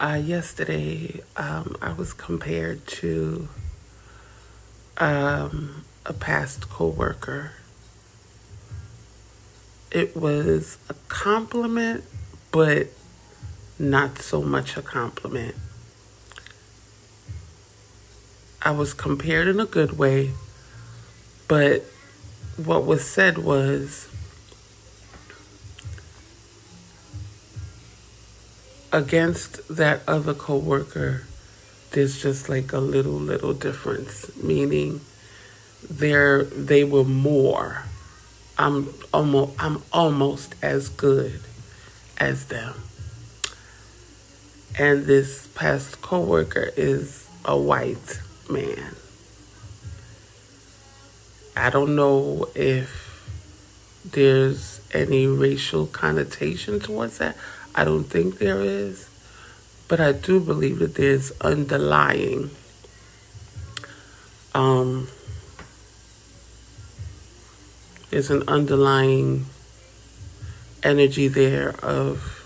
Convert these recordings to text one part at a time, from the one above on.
Yesterday, I was compared to a past coworker. It was a compliment, but not so much a compliment. I was compared in a good way, but what was said was, against that other coworker, there's just like a little difference, meaning they were more. I'm almost as good as them. And this past coworker is a white man. I don't know if there's any racial connotation towards that. I don't think there is. But I do believe that there's there's an underlying energy there of,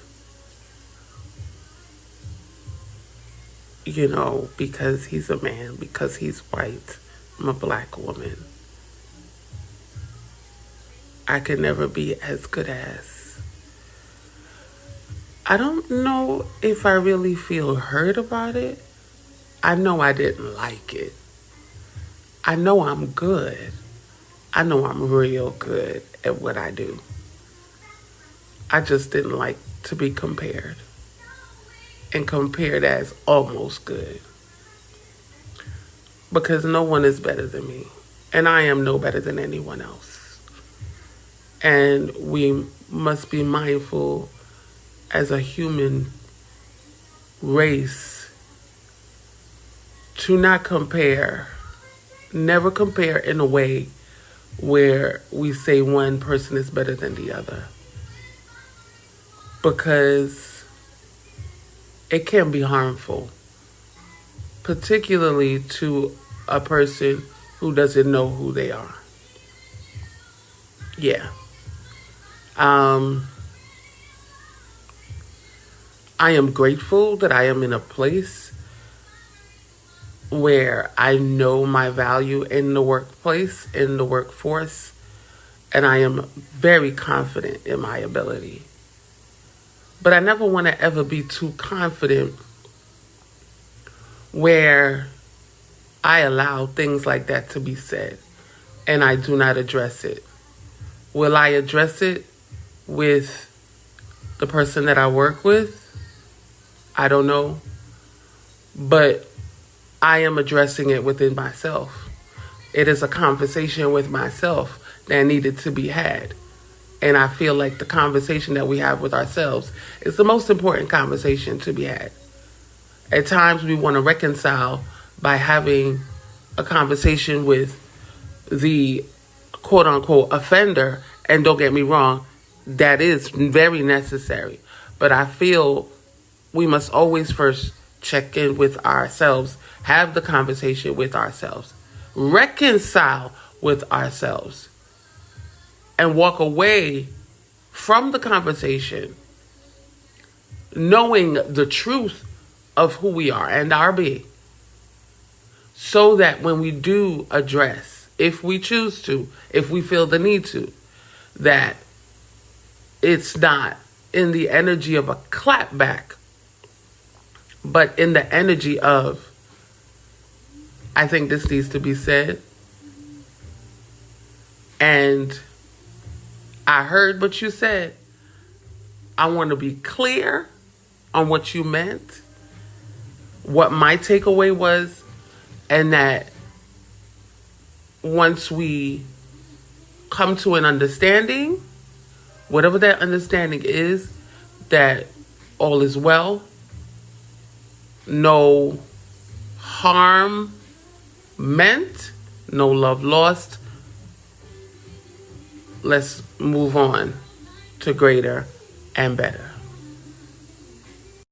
because he's a man, because he's white, I'm a black woman, I can never be as good as. I don't know if I really feel hurt about it. I know I didn't like it. I know I'm good. I know I'm real good at what I do. I just didn't like to be compared. And compared as almost good. Because no one is better than me. And I am no better than anyone else. And we must be mindful as a human race to not compare. Never compare in a way where we say one person is better than the other. Because it can be harmful, particularly to a person who doesn't know who they are. Yeah. I am grateful that I am in a place where I know my value in the workplace, in the workforce, and I am very confident in my ability. But I never want to ever be too confident where I allow things like that to be said and I do not address it. Will I address it with the person that I work with? I don't know. But I am addressing it within myself. It is a conversation with myself that needed to be had. And I feel like the conversation that we have with ourselves is the most important conversation to be had. At times we want to reconcile by having a conversation with the quote unquote offender. And don't get me wrong, that is very necessary. But I feel we must always first check in with ourselves, have the conversation with ourselves, reconcile with ourselves, and walk away from the conversation knowing the truth of who we are and our being, so that when we do address, if we choose to, if we feel the need to, that it's not in the energy of a clapback, but in the energy of, I think this needs to be said. And I heard what you said. I want to be clear on what you meant, what my takeaway was, and that once we come to an understanding, whatever that understanding is, that all is well, no harm meant, no love lost. Let's move on to greater and better.